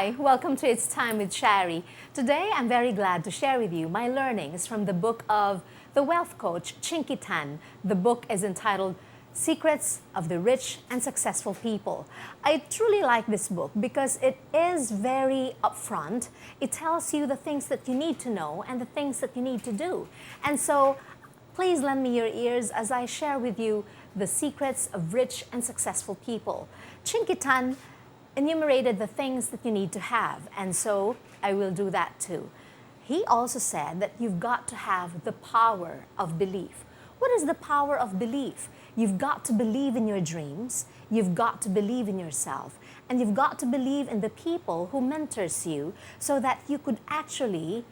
Hi, welcome to It's Time with Charie. Today, I'm very glad to share with you my learnings from the book of the wealth coach, Chinkee. The book is entitled Secrets of the Rich and Successful People. I truly like this book because it is very upfront. It tells you the things that you need to know and the things that you need to do. And so, please lend me your ears as I share with you the secrets of rich and successful people. Chinkee enumerated the things that you need to have, and so I will do that too. He also said that you've got to have the power of belief. What is the power of belief? You've got to believe in your dreams, you've got to believe in yourself, and you've got to believe in the people who mentors you so that you could actually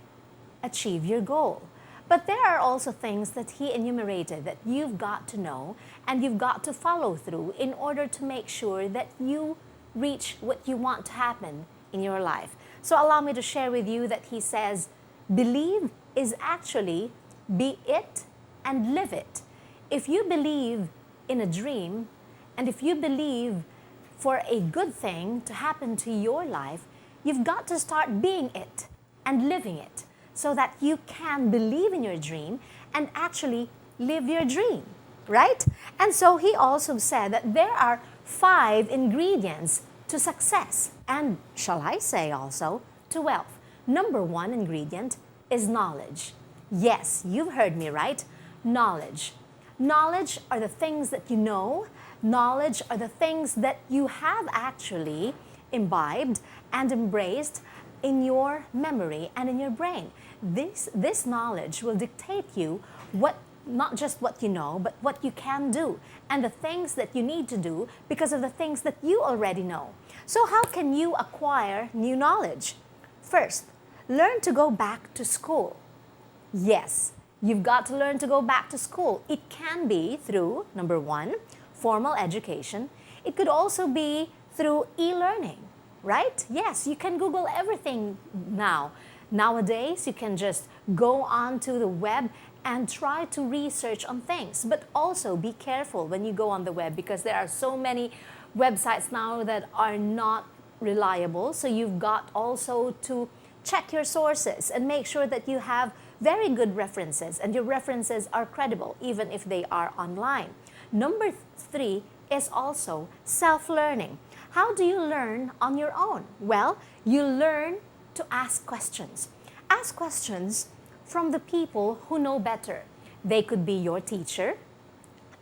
achieve your goal. But there are also things that he enumerated that you've got to know and you've got to follow through in order to make sure that you reach what you want to happen in your life. So allow me to share with you that he says, believe is actually be it and live it. If you believe in a dream and if you believe for a good thing to happen to your life, you've got to start being it and living it so that you can believe in your dream and actually live your dream, right? And so he also said that there are 5 ingredients to success and, shall I say also, to wealth. Number 1 ingredient is knowledge. Yes, you've heard me right. Knowledge. Knowledge are the things that you know. Knowledge are the things that you have actually imbibed and embraced in your memory and in your brain. This knowledge will dictate you not just what you know, but what you can do and the things that you need to do because of the things that you already know. So how can you acquire new knowledge? First, learn to go back to school. Yes, you've got to learn to go back to school. It can be through, number 1, formal education. It could also be through e-learning, right? Yes, you can Google everything now. Nowadays, you can just go onto the web and try to research on things. But also be careful when you go on the web because there are so many websites now that are not reliable. So you've got also to check your sources and make sure that you have very good references and your references are credible even if they are online. Number 3 is also self-learning. How do you learn on your own? Well, you learn to ask questions. Ask questions from the people who know better. They could be your teacher,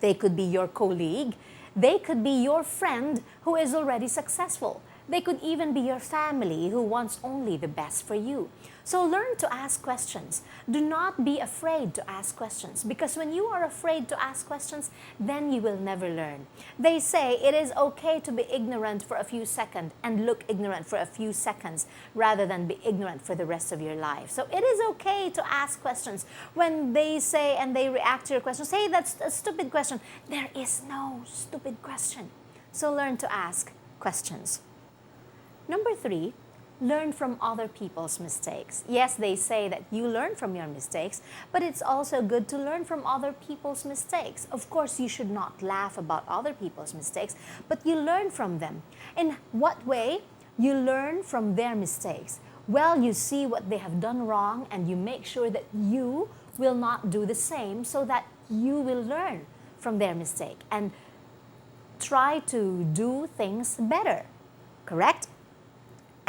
they could be your colleague, they could be your friend who is already successful. They could even be your family who wants only the best for you. So learn to ask questions. Do not be afraid to ask questions because when you are afraid to ask questions, then you will never learn. They say it is okay to be ignorant for a few seconds and look ignorant for a few seconds rather than be ignorant for the rest of your life. So it is okay to ask questions. When they say and they react to your question, say that's a stupid question. There is no stupid question. So learn to ask questions. Number 3, learn from other people's mistakes. Yes, they say that you learn from your mistakes, but it's also good to learn from other people's mistakes. Of course, you should not laugh about other people's mistakes, but you learn from them. In what way? You learn from their mistakes. Well, you see what they have done wrong and you make sure that you will not do the same so that you will learn from their mistake and try to do things better. Correct?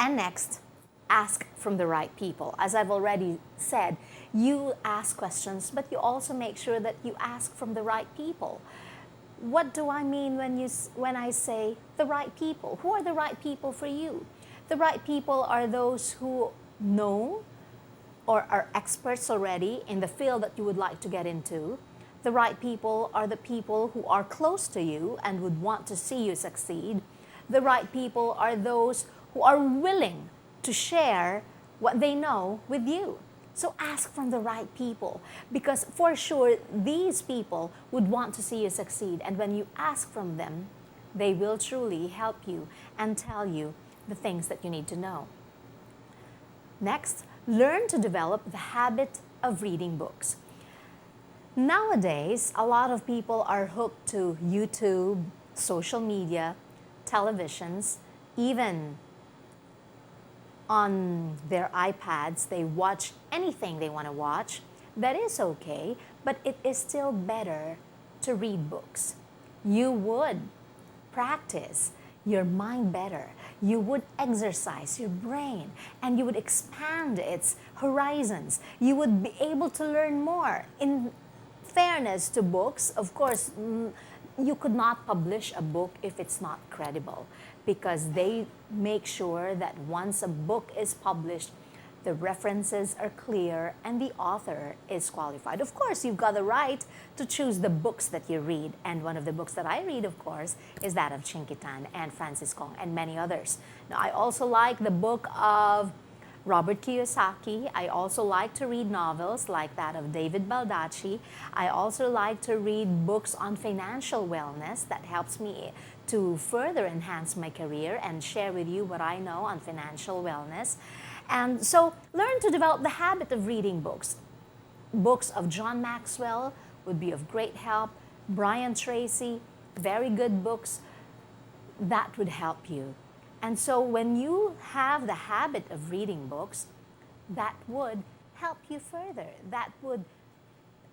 And next, ask from the right people. As I've already said, you ask questions, but you also make sure that you ask from the right people. What do I mean when I say the right people? Who are the right people for you? The right people are those who know or are experts already in the field that you would like to get into. The right people are the people who are close to you and would want to see you succeed. The right people are those who are willing to share what they know with you. So ask from the right people because for sure these people would want to see you succeed, and when you ask from them, they will truly help you and tell you the things that you need to know. Next, learn to develop the habit of reading books. Nowadays, a lot of people are hooked to YouTube, social media, televisions, even on their iPads, they watch anything they want to watch. That is okay, but it is still better to read books. You would practice your mind better. You would exercise your brain and you would expand its horizons. You would be able to learn more. In fairness to books, of course, you could not publish a book if it's not credible, because they make sure that once a book is published, the references are clear and the author is qualified. Of course, you've got the right to choose the books that you read. And one of the books that I read, of course, is that of Chinkee and Francis Kong and many others. Now, I also like the book of Robert Kiyosaki. I also like to read novels like that of David Baldacci. I also like to read books on financial wellness that helps me to further enhance my career and share with you what I know on financial wellness. And so learn to develop the habit of reading books. Books of John Maxwell would be of great help. Brian Tracy, very good books. That would help you. And so when you have the habit of reading books, that would help you further. That would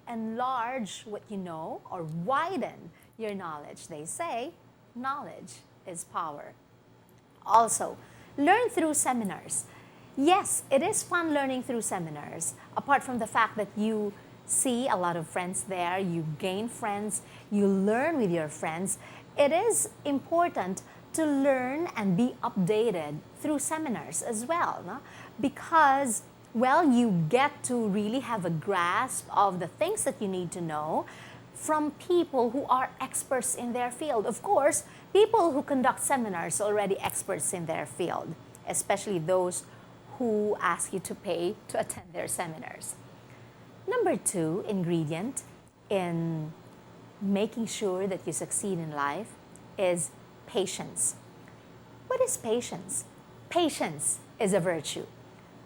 enlarge what you know or widen your knowledge. They say knowledge is power. Also, learn through seminars. Yes, it is fun learning through seminars. Apart from the fact that you see a lot of friends there, you gain friends, you learn with your friends, it is important to learn and be updated through seminars as well, no? Because, well, you get to really have a grasp of the things that you need to know from people who are experts in their field. Of course, people who conduct seminars are already experts in their field, especially those who ask you to pay to attend their seminars. Number 2 ingredient in making sure that you succeed in life is patience. What is patience? Patience is a virtue.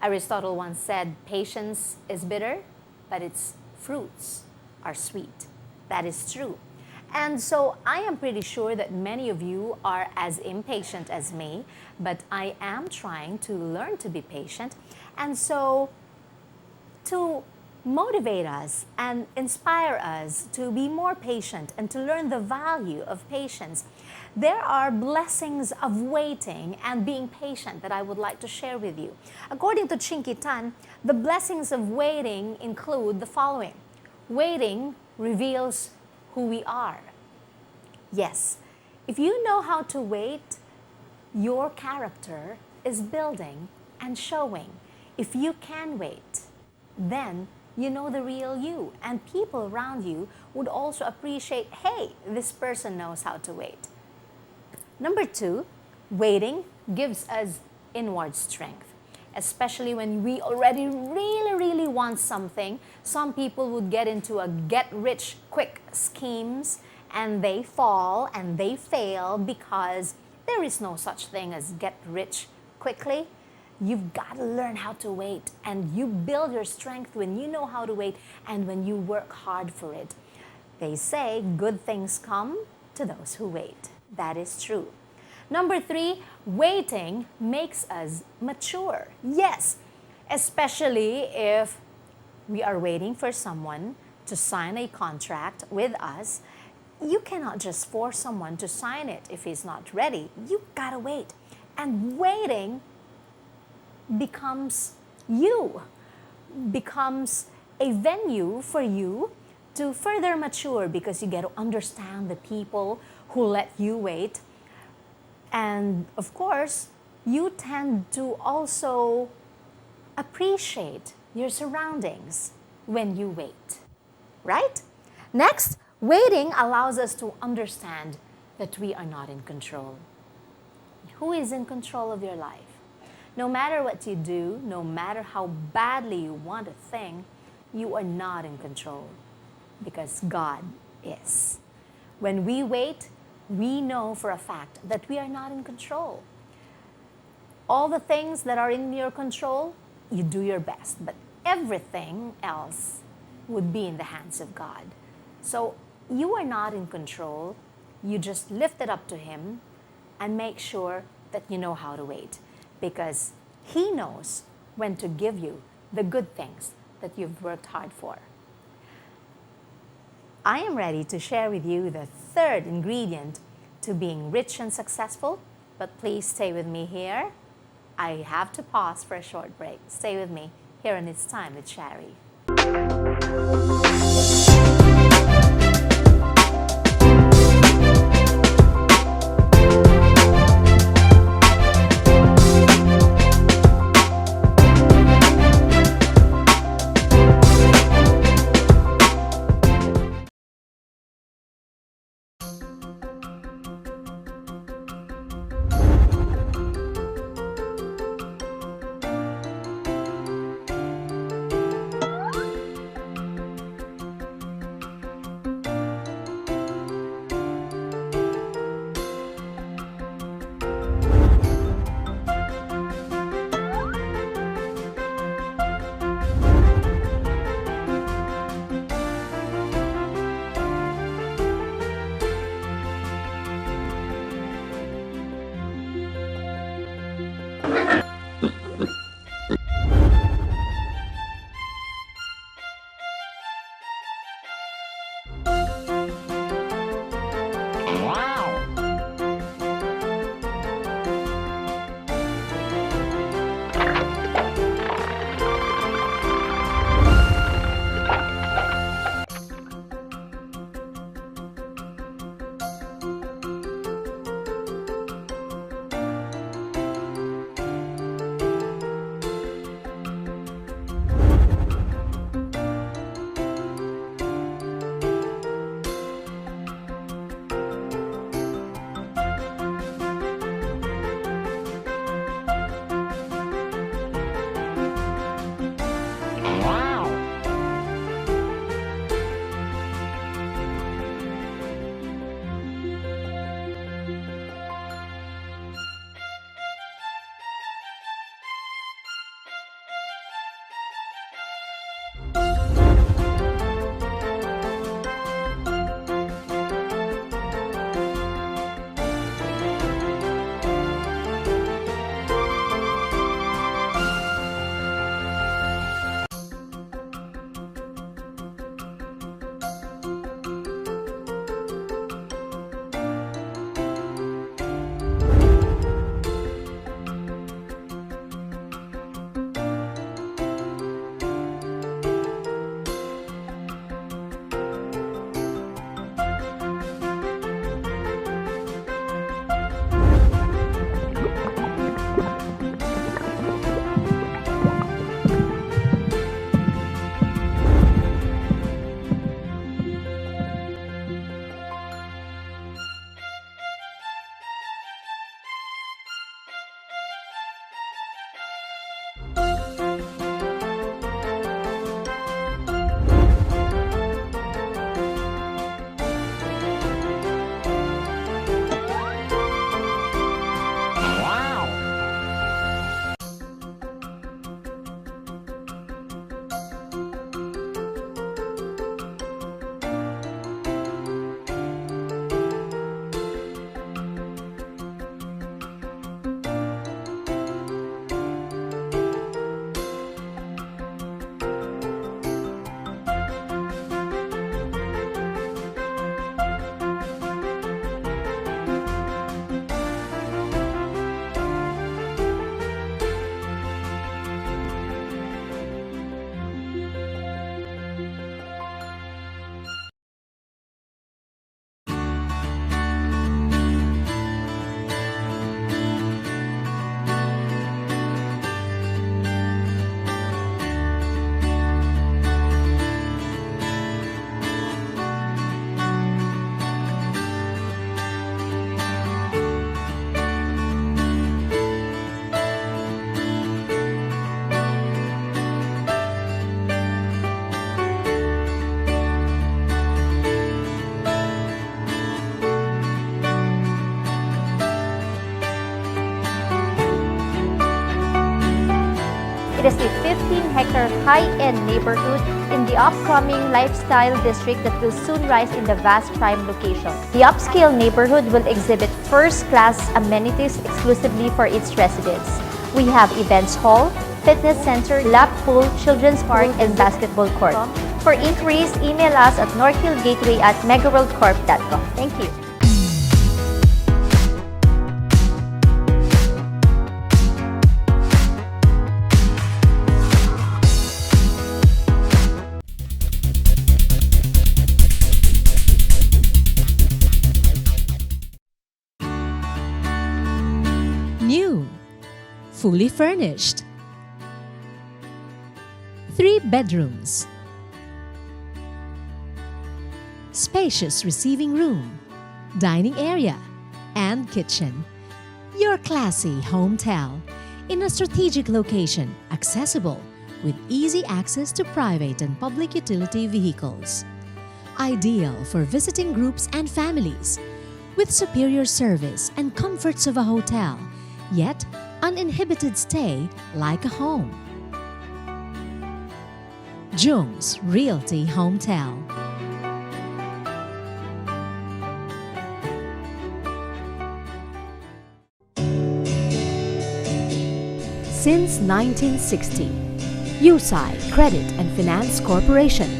Aristotle once said, patience is bitter, but its fruits are sweet. That is true. And so I am pretty sure that many of you are as impatient as me, but I am trying to learn to be patient. And so to motivate us and inspire us to be more patient and to learn the value of patience, there are blessings of waiting and being patient that I would like to share with you. According to Chinkee, the blessings of waiting include the following. Waiting reveals who we are. Yes, if you know how to wait, your character is building and showing. If you can wait, then you know the real you, and people around you would also appreciate, hey, this person knows how to wait. Number 2, waiting gives us inward strength. Especially when we already really want something. Some people would get into a get-rich-quick schemes and they fall and they fail because there is no such thing as get rich quickly. You've got to learn how to wait, and you build your strength when you know how to wait and when you work hard for it. They say good things come to those who wait. That is true. Number 3, waiting makes us mature. Yes, especially if we are waiting for someone to sign a contract with us. You cannot just force someone to sign it if he's not ready. You gotta wait. And waiting becomes a venue for you to further mature, because you get to understand the people who let you wait. And of course, you tend to also appreciate your surroundings when you wait, right? Next, waiting allows us to understand that we are not in control. Who is in control of your life? No matter what you do, no matter how badly you want a thing, you are not in control, because God is. When we wait, we know for a fact that we are not in control. All the things that are in your control, you do your best, but everything else would be in the hands of God. So you are not in control. You just lift it up to Him and make sure that you know how to wait, because He knows when to give you the good things that you've worked hard for. I am ready to share with you the third ingredient to being rich and successful, but please stay with me here. I have to pause for a short break. Stay with me here on It's Time with Charie. It is a 15-hectare high-end neighborhood in the upcoming lifestyle district that will soon rise in the vast prime location. The upscale neighborhood will exhibit first-class amenities exclusively for its residents. We have events hall, fitness center, lap pool, children's park, and basketball court. For inquiries, email us at northhillgateway@megaworldcorp.com. Thank you. New, fully furnished. 3 bedrooms. Spacious receiving room, dining area, and kitchen. Your classy hotel in a strategic location, accessible with easy access to private and public utility vehicles. Ideal for visiting groups and families, with superior service and comforts of a hotel, yet uninhibited stay like a home. Jung's Realty Hometel. Since 1960, USI Credit and Finance Corporation,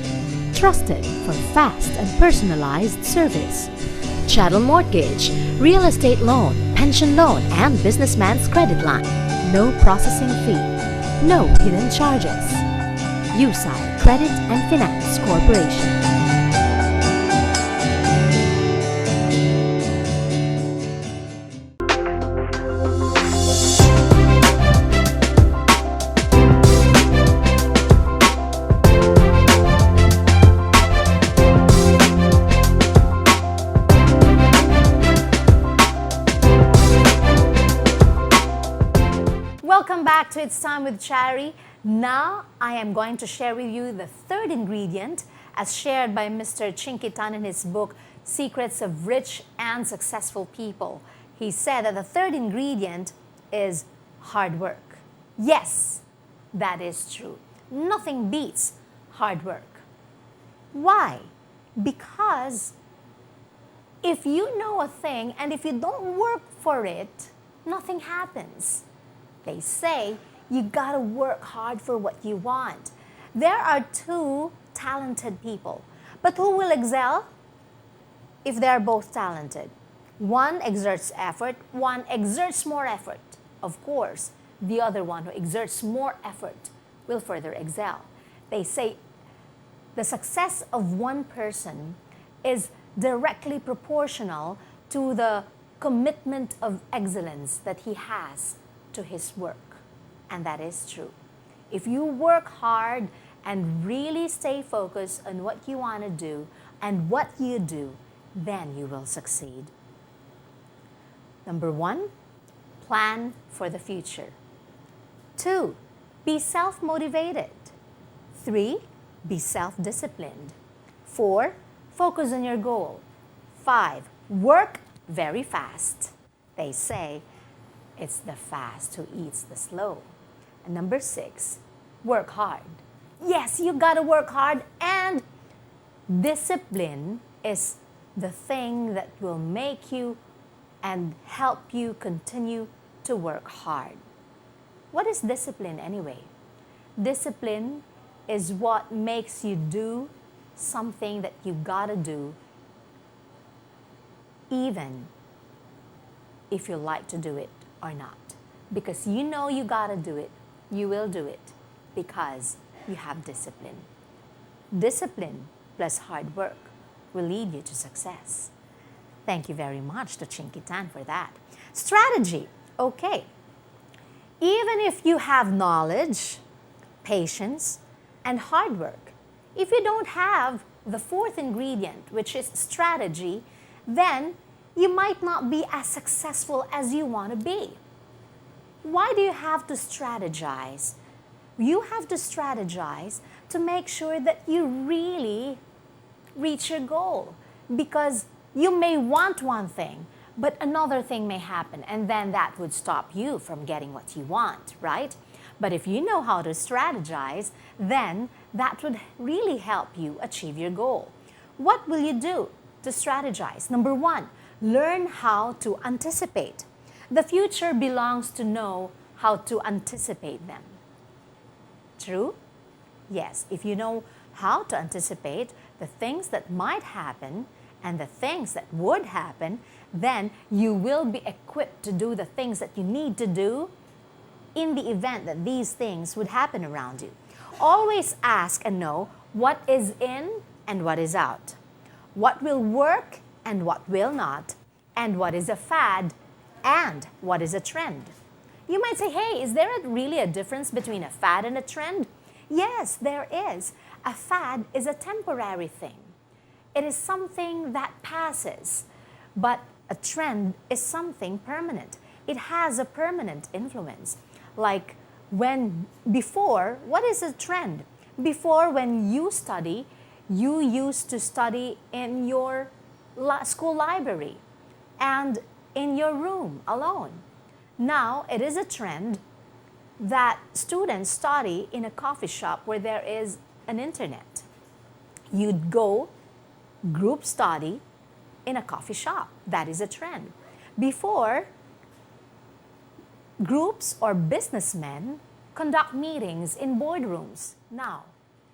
trusted for fast and personalized service. Chattel Mortgage, real estate loan, pension loan, and businessman's credit line. No processing fee, no hidden charges. USI Credit and Finance Corporation. Welcome back to It's Time with Charie. Now I am going to share with you the third ingredient as shared by Mr. Chinkee in his book, Secrets of Rich and Successful People. He said that the third ingredient is hard work. Yes, that is true. Nothing beats hard work. Why? Because if you know a thing and if you don't work for it, nothing happens. They say you gotta work hard for what you want. There are 2 talented people, but who will excel if they are both talented? One exerts effort, one exerts more effort. Of course, the other one who exerts more effort will further excel. They say the success of one person is directly proportional to the commitment of excellence that he has to his work. And that is true. If you work hard and really stay focused on what you want to do and what you do, then you will succeed. Number 1, plan for the future. 2, be self-motivated. 3, be self-disciplined. 4, focus on your goal. 5, work very fast. They say it's the fast who eats the slow. And number 6, work hard. Yes, you gotta work hard, and discipline is the thing that will make you and help you continue to work hard. What is discipline anyway? Discipline is what makes you do something that you gotta do, even if you like to do it or not. Because you know you gotta do it, you will do it because you have discipline. Discipline plus hard work will lead you to success. Thank you very much to Chinkee for that. Strategy. Okay. Even if you have knowledge, patience, and hard work, if you don't have the 4th ingredient, which is strategy, then you might not be as successful as you want to be. Why do you have to strategize? You have to strategize to make sure that you really reach your goal. Because you may want one thing, but another thing may happen, and then that would stop you from getting what you want, right? But if you know how to strategize, then that would really help you achieve your goal. What will you do to strategize? Number 1, learn how to anticipate. The future belongs to know how to anticipate them. True? Yes, if you know how to anticipate the things that might happen and the things that would happen, then you will be equipped to do the things that you need to do in the event that these things would happen around you. Always ask and know what is in and what is out, what will work and what will not, and what is a fad and what is a trend. You might say, hey, is there really a difference between a fad and a trend? Yes, there is. A fad is a temporary thing. It is something that passes, but a trend is something permanent. It has a permanent influence. Like what is a trend? Before, when you study, you used to study in your school library and in your room alone. Now, it is a trend that students study in a coffee shop where there is an internet. You'd go group study in a coffee shop. That is a trend. Before, groups or businessmen conduct meetings in boardrooms. Now,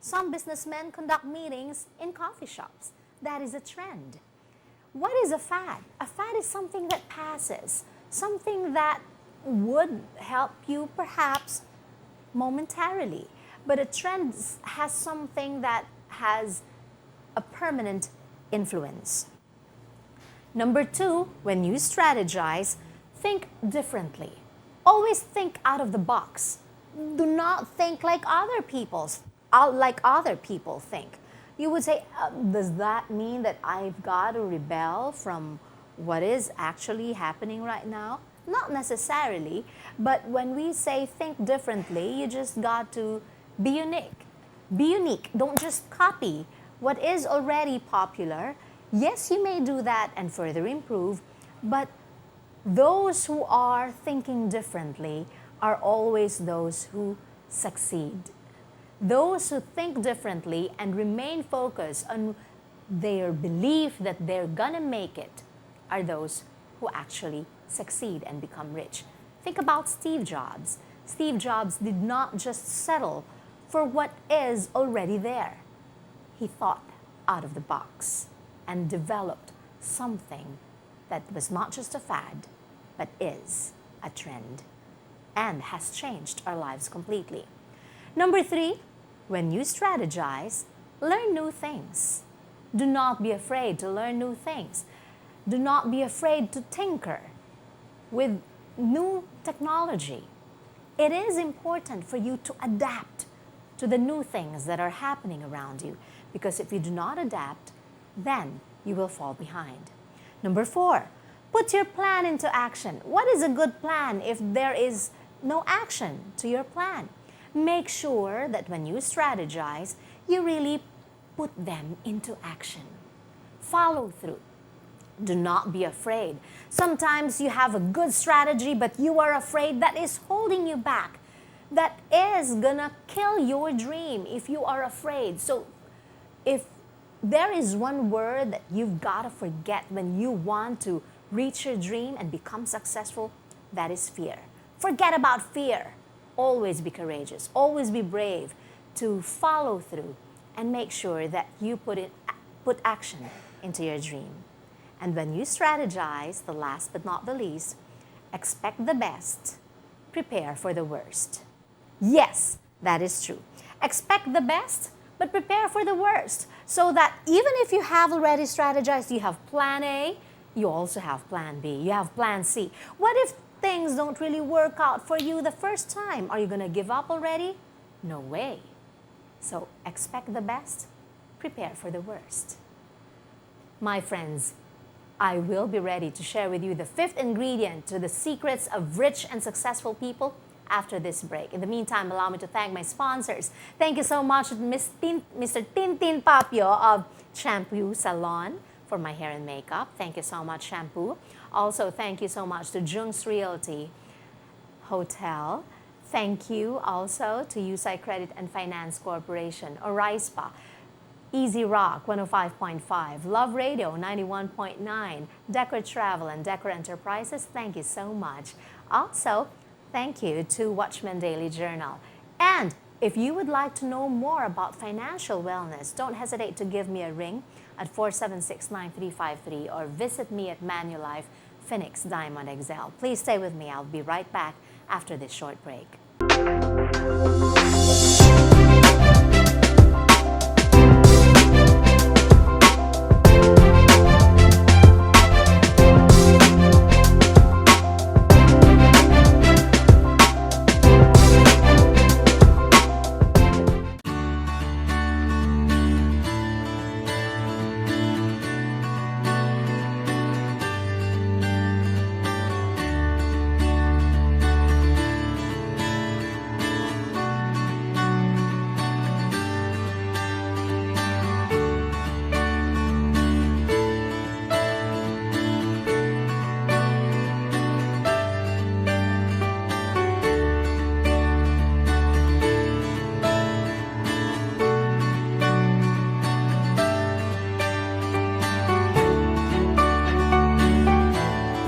some businessmen conduct meetings in coffee shops. That is a trend. What is a fad? A fad is something that passes, something that would help you perhaps momentarily. But a trend has something that has a permanent influence. Number 2, when you strategize, think differently. Always think out of the box. Do not think like other people think. You would say, does that mean that I've got to rebel from what is actually happening right now? Not necessarily, but when we say think differently, you just got to be unique. Be unique. Don't just copy what is already popular. Yes, you may do that and further improve, but those who are thinking differently are always those who succeed. Those who think differently and remain focused on their belief that they're gonna make it are those who actually succeed and become rich. Think about Steve Jobs. Steve Jobs did not just settle for what is already there. He thought out of the box and developed something that was not just a fad, but is a trend and has changed our lives completely. Number 3, when you strategize, learn new things. Do not be afraid to learn new things. Do not be afraid to tinker with new technology. It is important for you to adapt to the new things that are happening around you, because if you do not adapt, then you will fall behind. Number 4, put your plan into action. What is a good plan if there is no action to your plan? Make sure that when you strategize, you really put them into action. Follow through. Do not be afraid. Sometimes you have a good strategy, but you are afraid that is holding you back. That is gonna kill your dream if you are afraid. So if there is one word that you've got to forget when you want to reach your dream and become successful, that is fear. Forget about fear. Always be courageous. Always be brave to follow through and make sure that you put action into your dream. And when you strategize, the last but not the least, expect the best, prepare for the worst. Yes, that is true. Expect the best, but prepare for the worst, so that even if you have already strategized, you have plan A, you also have plan B, you have plan C. What if things don't really work out for you the first time? Are you going to give up already? No way. So expect the best, prepare for the worst. My friends, I will be ready to share with you the 5th ingredient to the secrets of rich and successful people after this break. In the meantime, allow me to thank my sponsors. Thank you so much to Mr. Tintin Papio of Shampoo Salon for my hair and makeup. Thank you so much, Shampoo. Also, thank you so much to Jung's Realty Hotel. Thank you also to USI Credit and Finance Corporation, Orispa, Easy Rock 105.5, Love Radio 91.9, Decor Travel and Decor Enterprises. Thank you so much. Also, Thank you to Watchman Daily Journal. And if you would like to know more about financial wellness, don't hesitate to give me a ring at 476-9353 or visit me at Manulife Phoenix Diamond XL. Please stay with me. I'll be right back after this short break.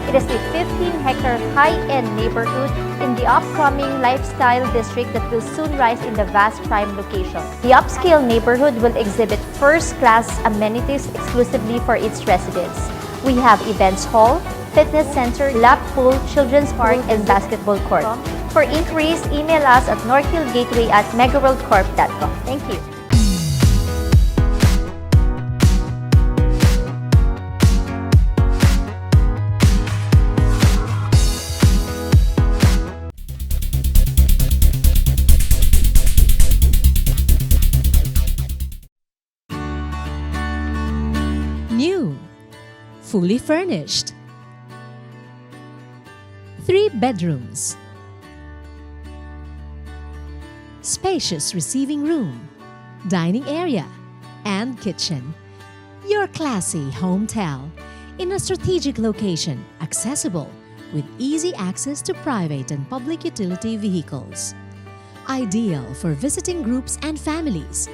It is a 15-hectare high-end neighborhood in the upcoming lifestyle district that will soon rise in the vast prime location. The upscale neighborhood will exhibit first-class amenities exclusively for its residents. We have events hall, fitness center, lap pool, children's park, and basketball court. For inquiries, email us at northhillgateway@megaworldcorp.com. Thank you. New, fully furnished. 3 bedrooms. Spacious receiving room, dining area, and kitchen. Your classy hotel in a strategic location, accessible with easy access to private and public utility vehicles. Ideal for visiting groups and families,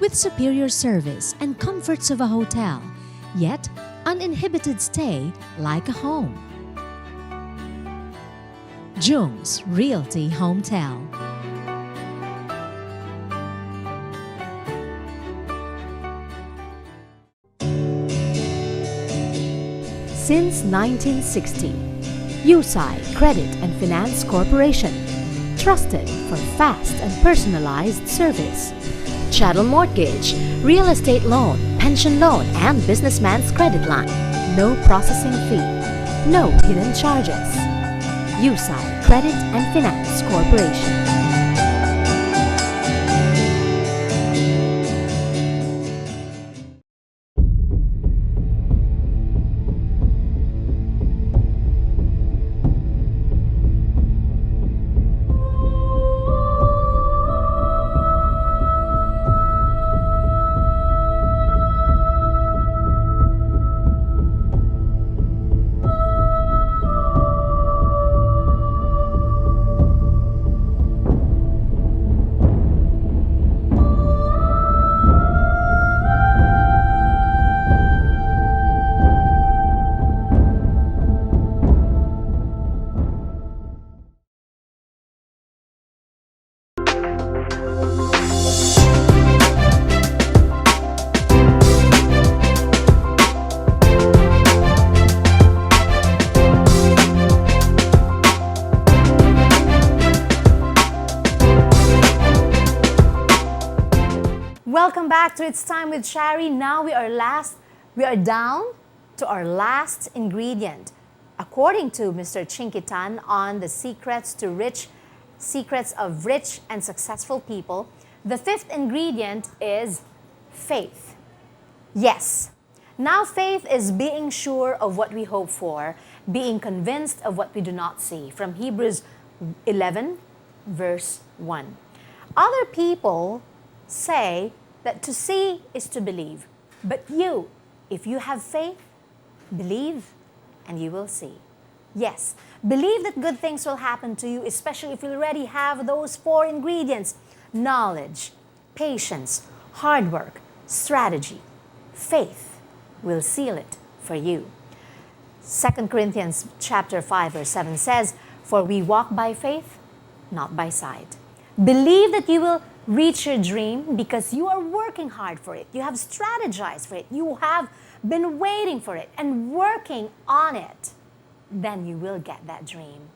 with superior service and comforts of a hotel, yet uninhibited stay like a home. Jung's Realty Hometel. Since 1960, USI Credit and Finance Corporation, trusted for fast and personalized service. Chattel Mortgage, real estate loan, pension loan, and businessman's credit line. No processing fee, no hidden charges. USI Credit and Finance Corporation. Welcome back to It's Time with Charie. Now we are down to our last ingredient. According to Mr. Chinkee on the secrets of rich and successful people, the 5th ingredient is faith. Yes. Now faith is being sure of what we hope for, being convinced of what we do not see. From Hebrews 11, verse 1. Other people say that to see is to believe. But you, if you have faith, believe and you will see. Yes, believe that good things will happen to you, especially if you already have those 4 ingredients: knowledge, patience, hard work, strategy. Faith will seal it for you. 2 Corinthians chapter 5 verse 7 says, "For we walk by faith, not by sight." Believe that you will reach your dream because you are working hard for it. You have strategized for it. You have been waiting for it and working on it. Then you will get that dream.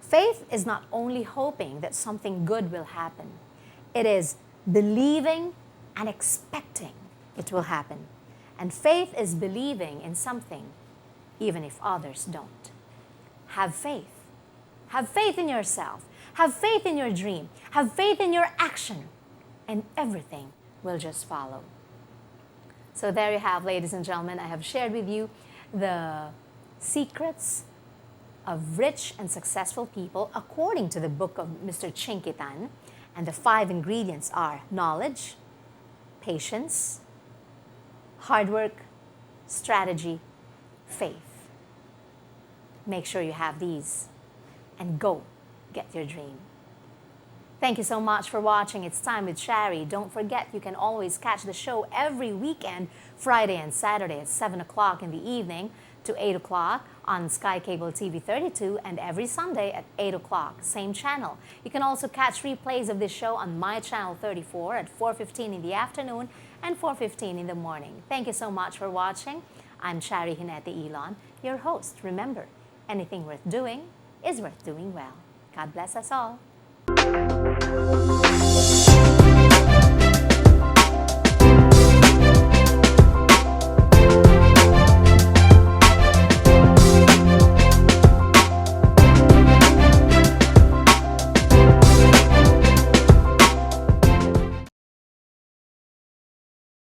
Faith is not only hoping that something good will happen. It is believing and expecting it will happen. And faith is believing in something even if others don't. Have faith. Have faith in yourself. Have faith in your dream. Have faith in your action. And everything will just follow. So there you have, ladies and gentlemen, I have shared with you the secrets of rich and successful people according to the book of Mr. Chinkee. And the 5 ingredients are knowledge, patience, hard work, strategy, faith. Make sure you have these and go get your dream. Thank you so much for watching. It's Time with Charie. Don't forget, you can always catch the show every weekend, Friday and Saturday at 7 o'clock in the evening to 8 o'clock on Sky Cable TV 32, and every Sunday at 8 o'clock, same channel. You can also catch replays of this show on my channel 34 at 4:15 in the afternoon and 4:15 in the morning. Thank you so much for watching. I'm Charie Elon, your host. Remember, anything worth doing is worth doing well. God bless us all.